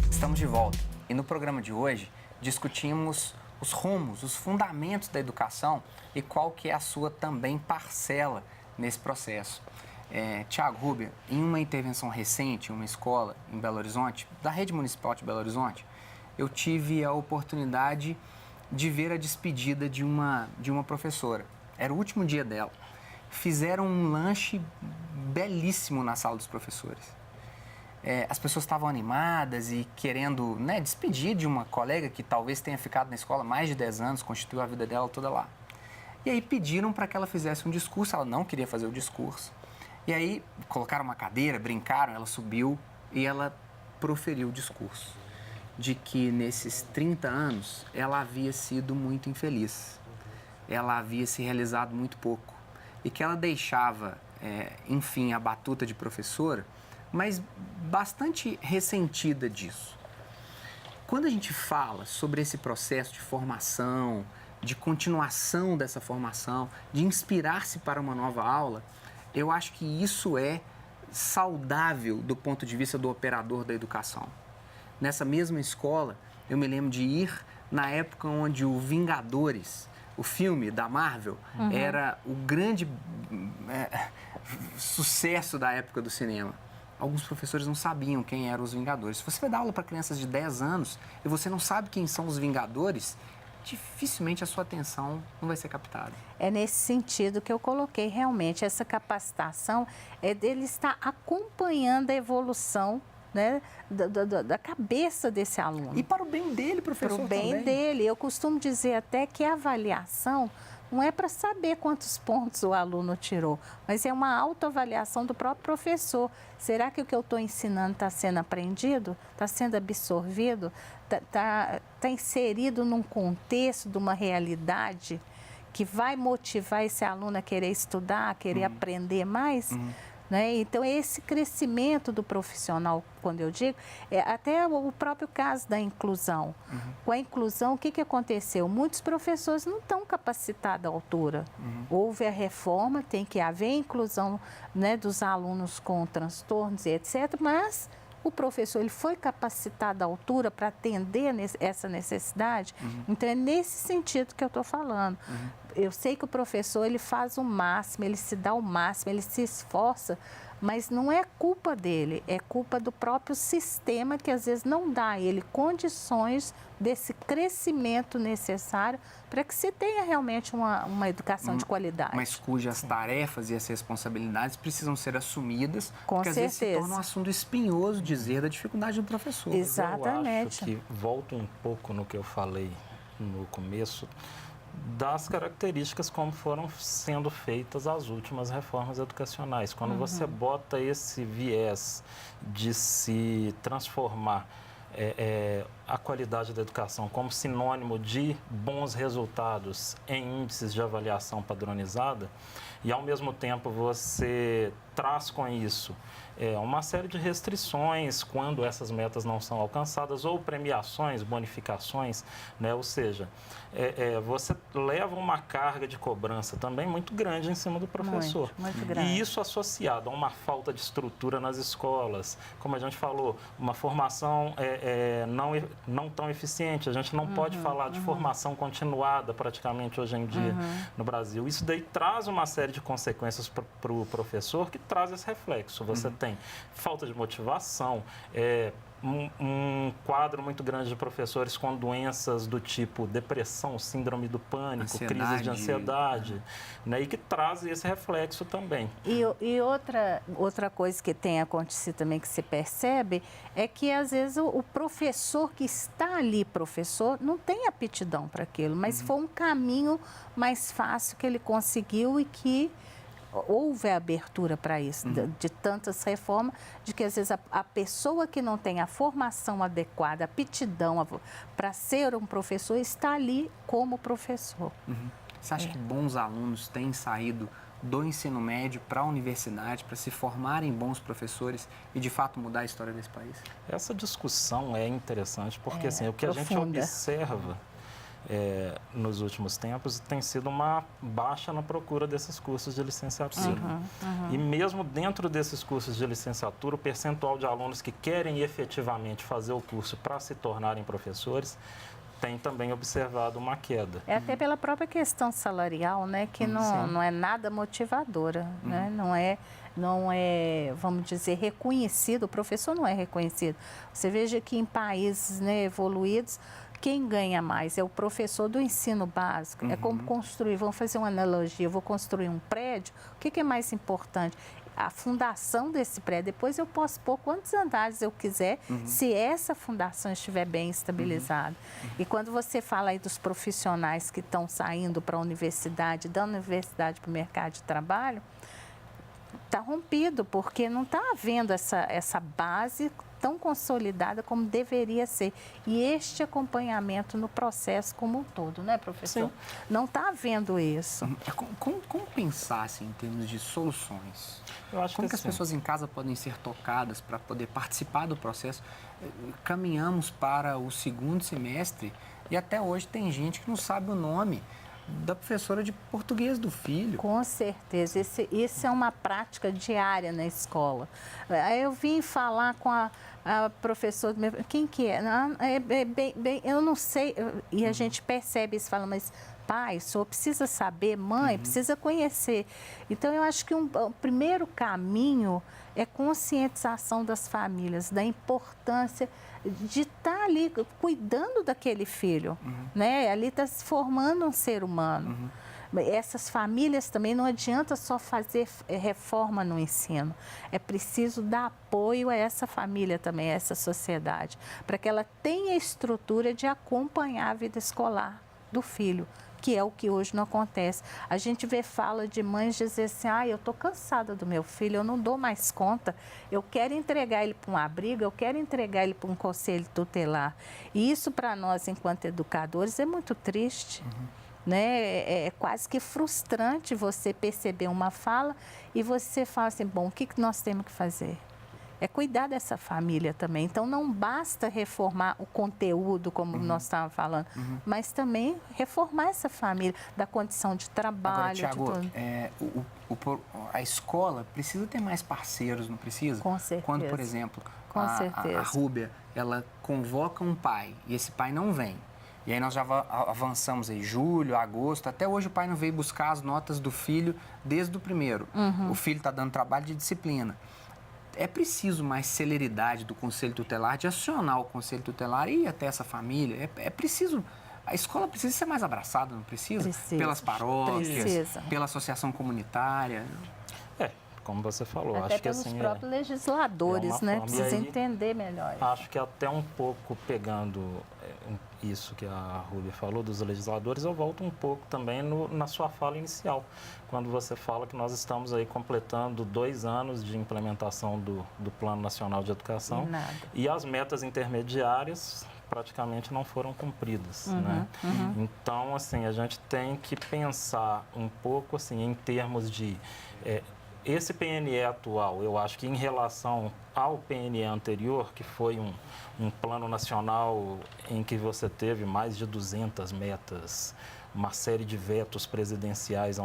Estamos de volta e no programa de hoje discutimos os rumos, os fundamentos da educação e qual que é a sua também parcela nesse processo. Tiago Rubia, em uma intervenção recente em uma escola em Belo Horizonte, da Rede Municipal de Belo Horizonte, eu tive a oportunidade de ver a despedida de uma professora. Era o último dia dela. Fizeram um lanche belíssimo na sala dos professores. As pessoas estavam animadas e querendo, né, despedir de uma colega que talvez tenha ficado na escola mais de 10 anos, constituiu a vida dela toda lá. E aí pediram para que ela fizesse um discurso, ela não queria fazer o discurso. E aí colocaram uma cadeira, brincaram, ela subiu e ela proferiu o discurso de que nesses 30 anos ela havia sido muito infeliz, ela havia se realizado muito pouco e que ela deixava, enfim, a batuta de professora, mas bastante ressentida disso. Quando a gente fala sobre esse processo de formação, de continuação dessa formação, de inspirar-se para uma nova aula, eu acho que isso é saudável do ponto de vista do operador da educação. Nessa mesma escola, eu me lembro de ir na época onde o Vingadores, o filme da Marvel, era o grande sucesso da época do cinema. Alguns professores não sabiam quem eram os Vingadores. Se você vai dar aula para crianças de 10 anos e você não sabe quem são os Vingadores, dificilmente a sua atenção não vai ser captada. É nesse sentido que eu coloquei realmente essa capacitação, dele estar acompanhando a evolução, né, da cabeça desse aluno. E para o bem dele, professor, para o bem também. dele. Eu costumo dizer até que a avaliação não é para saber quantos pontos o aluno tirou, mas é uma autoavaliação do próprio professor. Será que o que eu estou ensinando está sendo aprendido? Está sendo absorvido? Está inserido num contexto de uma realidade que vai motivar esse aluno a querer estudar, a querer aprender mais? Né? Então, esse crescimento do profissional, quando eu digo, até o próprio caso da inclusão. Com a inclusão, o que aconteceu? Muitos professores não estão capacitados à altura. Houve a reforma, tem que haver inclusão, né, dos alunos com transtornos e etc., mas o professor ele foi capacitado à altura para atender essa necessidade. Então, é nesse sentido que eu estou falando. Eu sei que o professor ele faz o máximo, ele se dá o máximo, ele se esforça, mas não é culpa dele, é culpa do próprio sistema que às vezes não dá a ele condições desse crescimento necessário para que se tenha realmente uma educação de qualidade. Mas cujas tarefas e as responsabilidades precisam ser assumidas, Com porque certeza. às vezes se torna um assunto espinhoso dizer da dificuldade do professor. Exatamente. Eu acho que volto um pouco no que eu falei no começo, das características como foram sendo feitas as últimas reformas educacionais. Quando você bota esse viés de se transformar a qualidade da educação como sinônimo de bons resultados em índices de avaliação padronizada, e ao mesmo tempo você traz com isso uma série de restrições quando essas metas não são alcançadas, ou premiações, bonificações, né? Ou seja, você leva uma carga de cobrança também muito grande em cima do professor. Muito grande. E isso associado a uma falta de estrutura nas escolas, como a gente falou, uma formação não tão eficiente. A gente não pode falar de formação continuada praticamente hoje em dia no Brasil. Isso daí traz uma série de consequências para o professor que traz esse reflexo. Você tem falta de motivação, um quadro muito grande de professores com doenças do tipo depressão, síndrome do pânico, crises de ansiedade, né, e que traz esse reflexo também. E outra coisa que tem acontecido também, que se percebe, é que às vezes o professor que está ali, professor, não tem aptidão para aquilo, mas foi um caminho mais fácil que ele conseguiu e que houve a abertura para isso, de tantas reformas, de que às vezes a pessoa que não tem a formação adequada, a aptidão para ser um professor, está ali como professor. Você acha que bons alunos têm saído do ensino médio para a universidade, para se formarem bons professores e, de fato, mudar a história desse país? Essa discussão é interessante porque assim, o que a gente observa nos últimos tempos, tem sido uma baixa na procura desses cursos de licenciatura. E mesmo dentro desses cursos de licenciatura, o percentual de alunos que querem efetivamente fazer o curso para se tornarem professores tem também observado uma queda. É até pela própria questão salarial, né, que não é nada motivadora, né, não é, vamos dizer, reconhecido, o professor não é reconhecido. Você veja que em países, né, evoluídos, quem ganha mais é o professor do ensino básico. É como construir, vamos fazer uma analogia, eu vou construir um prédio, o que é mais importante? A fundação desse prédio, depois eu posso pôr quantos andares eu quiser, se essa fundação estiver bem estabilizada. E quando você fala aí dos profissionais que estão saindo para a universidade, da universidade para o mercado de trabalho, está rompido, porque não está havendo essa base tão consolidada como deveria ser. E este acompanhamento no processo como um todo, né, professor? Sim. Não está havendo isso. Como pensar, assim, em termos de soluções? Eu acho Como que as assim, pessoas em casa podem ser tocadas para poder participar do processo? Caminhamos para o segundo semestre e até hoje tem gente que não sabe o nome da professora de português do filho. Com certeza, isso é uma prática diária na escola. Aí eu vim falar com a professora, quem que é? Eu não sei, e a gente percebe isso, fala, mas pai, o senhor precisa saber, mãe, precisa conhecer. Então, eu acho que o primeiro caminho é conscientização das famílias, da importância de estar ali cuidando daquele filho, né? Ali está se formando um ser humano. Essas famílias também não adianta só fazer reforma no ensino, é preciso dar apoio a essa família também, a essa sociedade, para que ela tenha estrutura de acompanhar a vida escolar do filho, que é o que hoje não acontece. A gente vê fala de mães dizer assim, eu estou cansada do meu filho, eu não dou mais conta, eu quero entregar ele para um abrigo, eu quero entregar ele para um conselho tutelar. E isso para nós, enquanto educadores, é muito triste. Né? É quase que frustrante você perceber uma fala e você fala assim, bom, o que nós temos que fazer? É cuidar dessa família também. Então, não basta reformar o conteúdo, como nós estávamos falando, mas também reformar essa família, da condição de trabalho. Agora, Tiago, a escola precisa ter mais parceiros, não precisa? Com certeza. Quando, por exemplo, certeza. A Rúbia, ela convoca um pai e esse pai não vem. E aí nós já avançamos aí, julho, agosto, até hoje o pai não veio buscar as notas do filho desde o primeiro. O filho está dando trabalho de disciplina. É preciso mais celeridade do Conselho Tutelar, de acionar o Conselho Tutelar e ir até essa família. É preciso, a escola precisa ser mais abraçada, não precisa? Precisa. Pelas paróquias, Precisa. pela associação comunitária. Como você falou, até acho que pelos assim próprios legisladores, né? forma. Precisa E aí, entender melhor. Acho que até um pouco pegando isso que a Rúbia falou dos legisladores, eu volto um pouco também na sua fala inicial, quando você fala que nós estamos aí completando 2 anos de implementação do Plano Nacional de Educação e as metas intermediárias praticamente não foram cumpridas, né? Então, assim, a gente tem que pensar um pouco assim em termos de esse PNE atual, eu acho que em relação ao PNE anterior, que foi um plano nacional em que você teve mais de 200 metas, uma série de vetos presidenciais,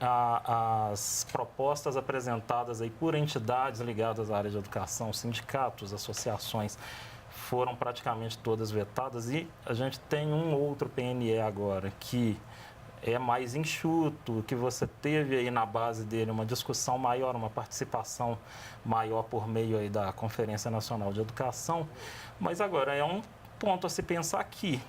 as propostas apresentadas aí por entidades ligadas à área de educação, sindicatos, associações, foram praticamente todas vetadas e a gente tem um outro PNE agora que é mais enxuto, que você teve aí na base dele uma discussão maior, uma participação maior por meio aí da Conferência Nacional de Educação. Mas agora é um ponto a se pensar que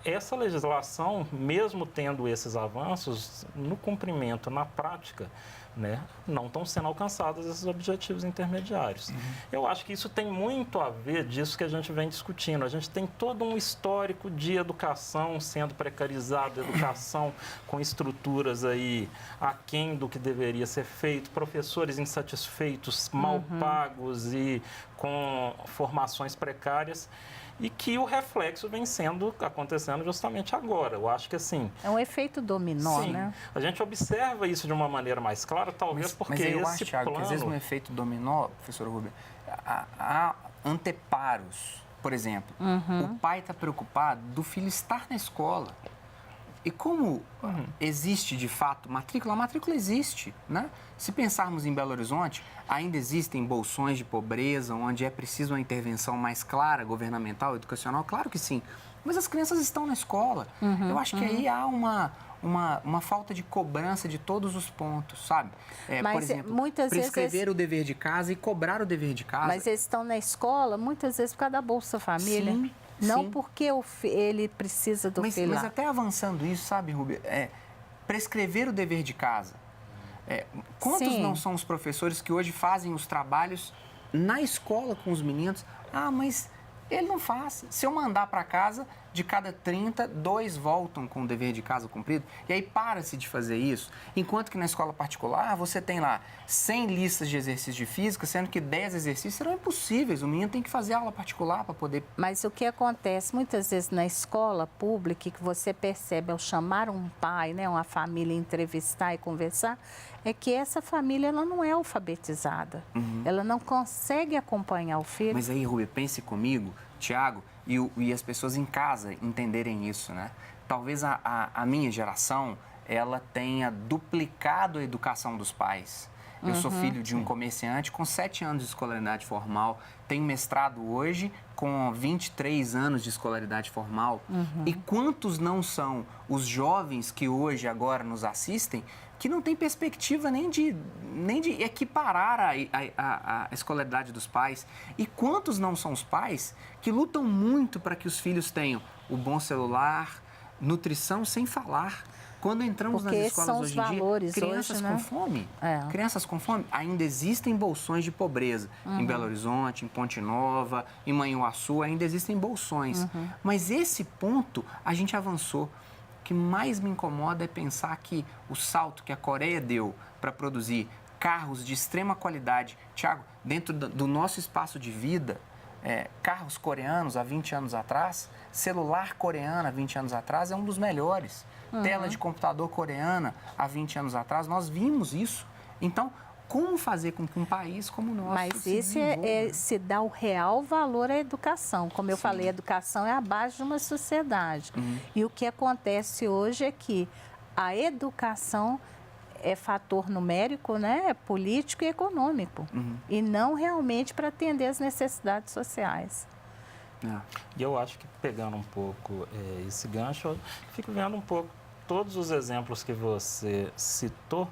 essa legislação, mesmo tendo esses avanços, no cumprimento, na prática, né, não estão sendo alcançados esses objetivos intermediários. Eu acho que isso tem muito a ver disso que a gente vem discutindo. A gente tem todo um histórico de educação sendo precarizada, educação com estruturas aí aquém do que deveria ser feito, professores insatisfeitos, mal pagos e com formações precárias. E que o reflexo vem acontecendo justamente agora. Eu acho que assim... É um efeito dominó, sim, né? A gente observa isso de uma maneira mais clara, talvez porque eu esse acho, Thiago, plano... que às vezes no efeito dominó, professora Rubia, há anteparos por exemplo. O pai está preocupado do filho estar na escola. E como existe, de fato, matrícula? A matrícula existe, né? Se pensarmos em Belo Horizonte, ainda existem bolsões de pobreza, onde é preciso uma intervenção mais clara, governamental, educacional? Claro que sim. Mas as crianças estão na escola. Eu acho que aí há uma falta de cobrança de todos os pontos, sabe? Mas, por exemplo, muitas prescrever vezes o dever de casa e cobrar o dever de casa. Mas eles estão na escola, muitas vezes, por causa da Bolsa Família. Sim, não sim. porque ele precisa do filho Mas lá. até avançando isso, sabe, Rubia? Prescrever o dever de casa. Quantos Sim. não são os professores que hoje fazem os trabalhos na escola com os meninos? Ah, mas ele não faz. Se eu mandar para casa, de cada 30, 2 voltam com o dever de casa cumprido. E aí para-se de fazer isso. Enquanto que na escola particular, você tem lá 100 listas de exercícios de física, sendo que 10 exercícios serão impossíveis. O menino tem que fazer aula particular para poder... Mas o que acontece muitas vezes na escola pública, que você percebe ao chamar um pai, né, uma família, entrevistar e conversar, é que essa família ela não é alfabetizada. Ela não consegue acompanhar o filho. Mas aí, Rubia, pense comigo, Tiago, e as pessoas em casa entenderem isso, né? Talvez a minha geração, ela tenha duplicado a educação dos pais. Eu sou filho de um comerciante com 7 anos de escolaridade formal, tenho mestrado hoje com 23 anos de escolaridade formal. E quantos não são os jovens que hoje, agora, nos assistem, que não tem perspectiva nem de equiparar a escolaridade dos pais. E quantos não são os pais que lutam muito para que os filhos tenham o bom celular, nutrição sem falar. Quando entramos Porque nas escolas são os hoje em dia, valores crianças hoje, com né? fome, É. crianças com fome, ainda existem bolsões de pobreza. Em Belo Horizonte, em Ponte Nova, em Manhuaçu, ainda existem bolsões. Mas esse ponto a gente avançou. O que mais me incomoda é pensar que o salto que a Coreia deu para produzir carros de extrema qualidade, Tiago, dentro do nosso espaço de vida, carros coreanos há 20 anos atrás, celular coreano há 20 anos atrás é um dos melhores. Tela de computador coreana há 20 anos atrás, nós vimos isso. Então, como fazer com que um país como o nosso Mas se isso desenvolva? se dá o real valor à educação. Como eu falei, a educação é a base de uma sociedade. E o que acontece hoje é que a educação é fator numérico, né? É político e econômico. E não realmente para atender as necessidades sociais. E eu acho que, pegando um pouco esse gancho, eu fico vendo um pouco todos os exemplos que você citou,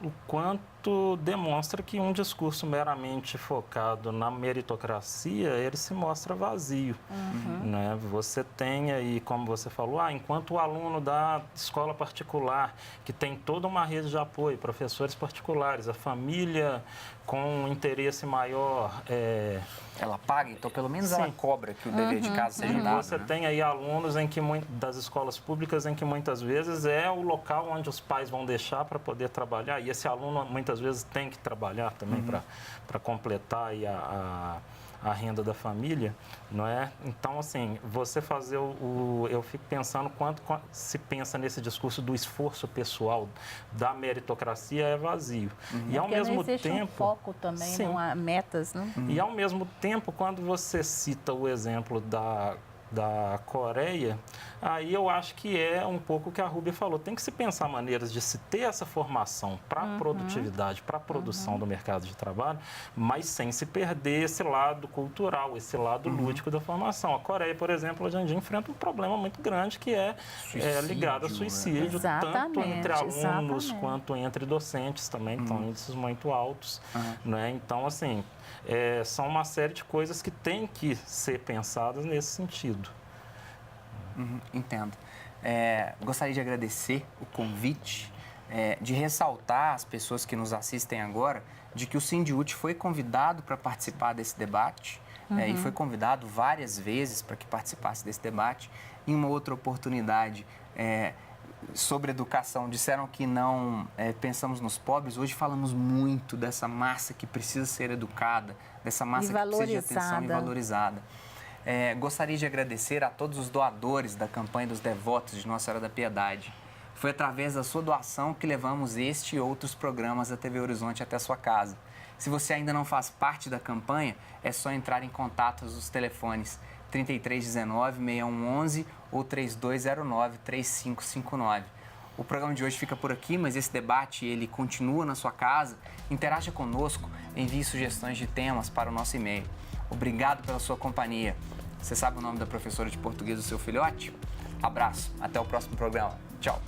o quanto demonstra que um discurso meramente focado na meritocracia, ele se mostra vazio. Né? Você tem aí, como você falou, enquanto o aluno da escola particular, que tem toda uma rede de apoio, professores particulares, a família com interesse maior... Ela paga, então pelo menos Sim. ela cobra que o dever de casa seja dado. Você né? tem aí alunos das escolas públicas em que muitas vezes é o local onde os pais vão deixar para poder trabalhar. E esse aluno muitas vezes tem que trabalhar também para completar aí a renda da família, não é? Então, assim, você fazer eu fico pensando quanto se pensa nesse discurso do esforço pessoal, da meritocracia, é vazio. E ao Porque mesmo não existe tempo... um foco também, Sim. não há metas, né? E, ao mesmo tempo, quando você cita o exemplo da Coreia, aí eu acho que é um pouco o que a Rubia falou. Tem que se pensar maneiras de se ter essa formação para a produtividade, para a produção do mercado de trabalho, mas sem se perder esse lado cultural, esse lado lúdico da formação. A Coreia, por exemplo, hoje em dia enfrenta um problema muito grande que é ligado ao suicídio, tanto entre alunos quanto entre docentes também, estão índices muito altos. Né? Então, assim... são uma série de coisas que têm que ser pensadas nesse sentido. Entendo. Gostaria de agradecer o convite, de ressaltar às pessoas que nos assistem agora, de que o Sindiúti foi convidado para participar desse debate, e foi convidado várias vezes para que participasse desse debate. Em uma outra oportunidade, sobre educação, disseram que não pensamos nos pobres. Hoje falamos muito dessa massa que precisa ser educada, dessa massa que precisa de atenção e valorizada. Gostaria de agradecer a todos os doadores da campanha dos devotos de Nossa Senhora da Piedade. Foi através da sua doação que levamos este e outros programas da TV Horizonte até a sua casa. Se você ainda não faz parte da campanha, é só entrar em contato nos telefones 3319-6111 ou 3209-3559. O programa de hoje fica por aqui, mas esse debate ele continua na sua casa. Interaja conosco, envie sugestões de temas para o nosso e-mail. Obrigado pela sua companhia. Você sabe o nome da professora de português do seu filhote? Abraço, até o próximo programa. Tchau.